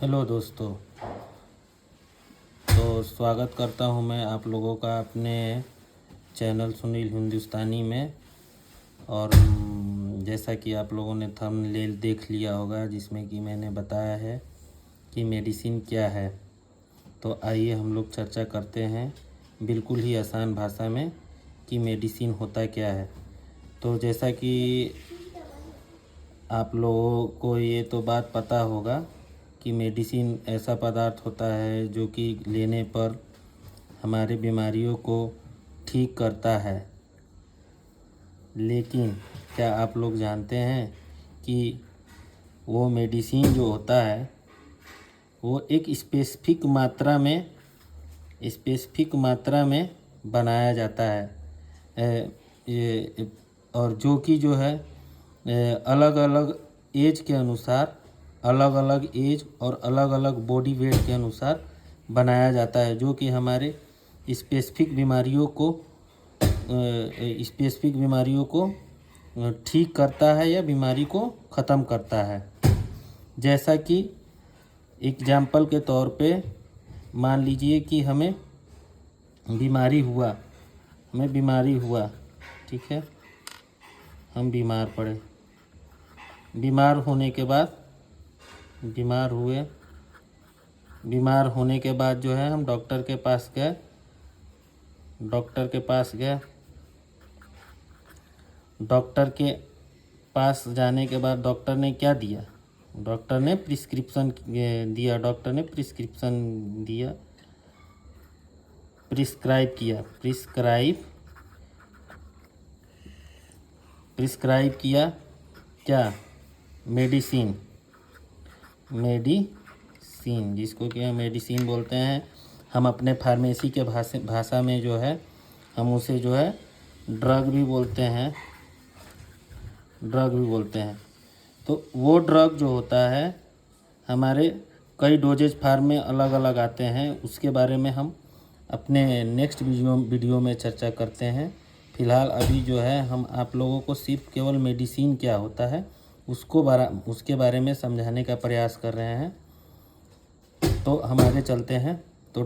Hello दोस्तों। तो स्वागत करता हूं मैं आप लोगों का अपने चैनल सुनील हिंदुस्तानी में। और जैसा कि आप लोगों ने थंबनेल देख लिया होगा जिसमें कि मैंने बताया है कि मेडिसिन क्या है। तो आइए हम लोग चर्चा करते हैं बिल्कुल ही आसान भाषा में कि मेडिसिन होता क्या है। तो जैसा कि आप लोगों को ये तो बात पता होगा कि मेडिसिन ऐसा पदार्थ होता है जो कि लेने पर हमारे बीमारियों को ठीक करता है। लेकिन क्या आप लोग जानते हैं कि वो मेडिसिन जो होता है वो एक स्पेसिफिक मात्रा में बनाया जाता है। और जो कि जो है अलग अलग एज के अनुसार, अलग अलग एज और अलग अलग बॉडी वेट के अनुसार बनाया जाता है, जो कि हमारे स्पेसिफिक बीमारियों को ठीक करता है या बीमारी को ख़त्म करता है। जैसा कि एग्जाम्पल के तौर पे मान लीजिए कि हमें बीमारी हुआ, ठीक है, हम बीमार पड़े। बीमार होने के बाद जो है हम डॉक्टर के पास गए। डॉक्टर के पास जाने के बाद डॉक्टर ने क्या दिया? डॉक्टर ने प्रिस्क्रिप्शन दिया। प्रिस्क्राइब किया क्या? मेडिसिन, जिसको कि हम मेडिसिन बोलते हैं। हम अपने फार्मेसी के भाषा में जो है हम उसे जो है ड्रग भी बोलते हैं। तो वो ड्रग जो होता है हमारे कई डोजेज फार्म में अलग अलग आते हैं। उसके बारे में हम अपने नेक्स्ट वीडियो में चर्चा करते हैं। फ़िलहाल अभी जो है हम आप लोगों को सिर्फ केवल मेडिसिन क्या होता है उसके बारे में समझाने का प्रयास कर रहे हैं। तो हम आगे चलते हैं। तो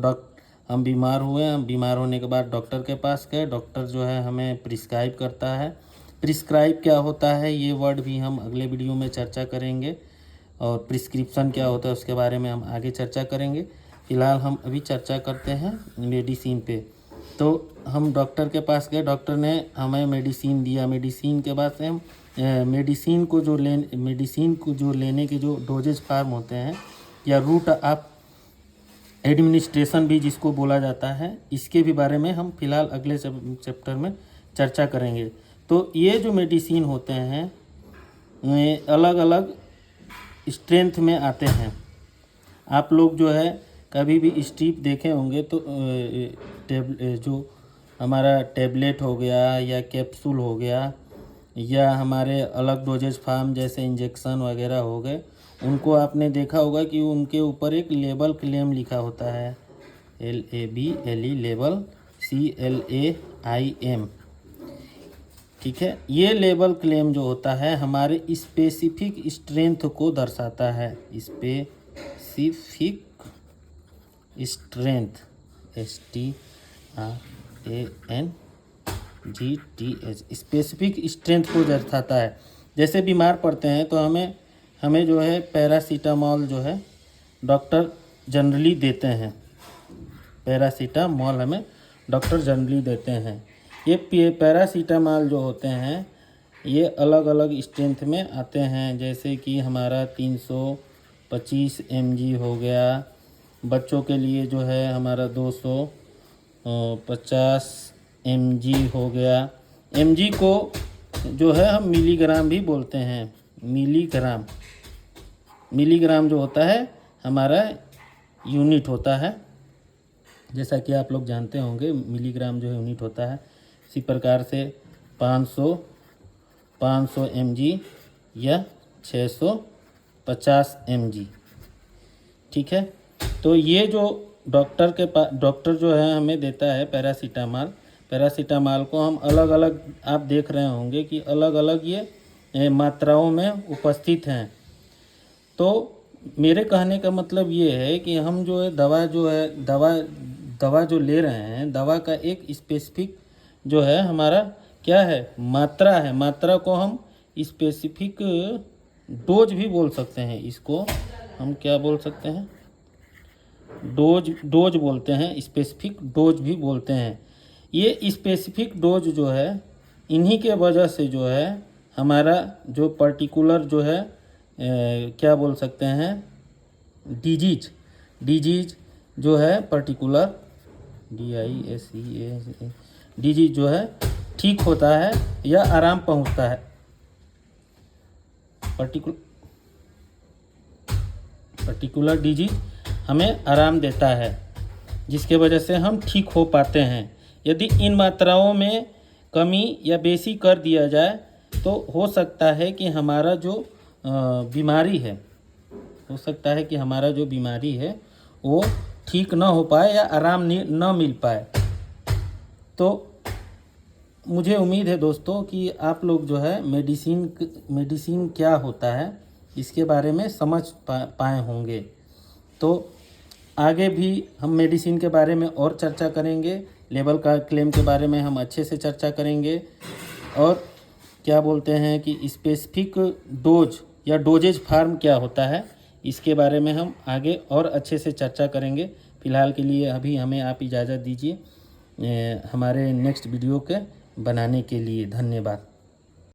हम बीमार हुए। हम बीमार होने के बाद डॉक्टर के पास गए। डॉक्टर जो है हमें प्रिस्क्राइब करता है। प्रिस्क्राइब क्या होता है ये वर्ड भी हम अगले वीडियो में चर्चा करेंगे, और प्रिस्क्रिप्शन क्या होता है उसके बारे में हम आगे चर्चा करेंगे। फ़िलहाल हम अभी चर्चा करते हैं मेडिसिन पे। तो हम डॉक्टर के पास गए। डॉक्टर ने हमें मेडिसिन दिया। मेडिसिन के बाद से हम मेडिसिन को जो लेने के जो डोजेज फार्म होते हैं या रूट ऑफ एडमिनिस्ट्रेशन भी जिसको बोला जाता है, इसके भी बारे में हम फिलहाल अगले चैप्टर में चर्चा करेंगे। तो ये जो मेडिसिन होते हैं अलग अलग स्ट्रेंथ में आते हैं। आप लोग जो है कभी भी स्ट्रिप देखे होंगे तो जो हमारा टैबलेट हो गया या कैप्सूल हो गया या हमारे अलग डोजेज फार्म जैसे इंजेक्शन वगैरह हो गए, उनको आपने देखा होगा कि उनके ऊपर एक लेबल क्लेम लिखा होता है। LABLE लेबल, CLAIM, ठीक है। ये लेबल क्लेम जो होता है हमारे स्पेसिफिक स्ट्रेंथ को दर्शाता है। Specific strength, STRANGTH, specific strength को दर्शाता है। जैसे बीमार पड़ते हैं तो हमें जो है पैरासीटामॉल जो है डॉक्टर जनरली देते हैं। पैरासीटामॉल हमें डॉक्टर जनरली देते हैं। ये पैरासीटामॉल जो होते हैं ये अलग अलग स्ट्रेंथ में आते हैं। जैसे कि हमारा 325 mg हो गया। बच्चों के लिए जो है हमारा 250 mg हो गया। mg को जो है हम मिलीग्राम भी बोलते हैं। मिलीग्राम जो होता है हमारा यूनिट होता है। जैसा कि आप लोग जानते होंगे मिलीग्राम जो है यूनिट होता है। इसी प्रकार से 500 mg या 650 mg, ठीक है। तो ये जो डॉक्टर जो है हमें देता है पैरासीटामॉल को हम अलग अलग, आप देख रहे होंगे कि अलग अलग ये मात्राओं में उपस्थित हैं। तो मेरे कहने का मतलब ये है कि हम जो है दवा जो ले रहे हैं, दवा का एक स्पेसिफिक जो है हमारा क्या है, मात्रा है। मात्रा को हम स्पेसिफिक डोज भी बोल सकते हैं। इसको हम क्या बोल सकते हैं, डोज बोलते हैं, स्पेसिफिक डोज भी बोलते हैं। ये स्पेसिफिक डोज जो है, इन्हीं के वजह से जो है हमारा जो पर्टिकुलर जो है क्या बोल सकते हैं, डिजीज जो है पर्टिकुलर DISEAS डिजीज जो है ठीक होता है या आराम पहुंचता है। पर्टिकुलर डिजीज हमें आराम देता है, जिसके वजह से हम ठीक हो पाते हैं। यदि इन मात्राओं में कमी या बेसी कर दिया जाए तो हो सकता है कि हमारा जो बीमारी है, वो ठीक ना हो पाए या आराम न मिल पाए। तो मुझे उम्मीद है दोस्तों कि आप लोग जो है मेडिसिन क्या होता है इसके बारे में समझ पाए होंगे। तो आगे भी हम मेडिसिन के बारे में और चर्चा करेंगे, लेबल का क्लेम के बारे में हम अच्छे से चर्चा करेंगे, और क्या बोलते हैं कि स्पेसिफिक डोज या डोजेज फार्म क्या होता है इसके बारे में हम आगे और अच्छे से चर्चा करेंगे। फ़िलहाल के लिए अभी हमें आप इजाज़त दीजिए हमारे नेक्स्ट वीडियो के बनाने के लिए। धन्यवाद।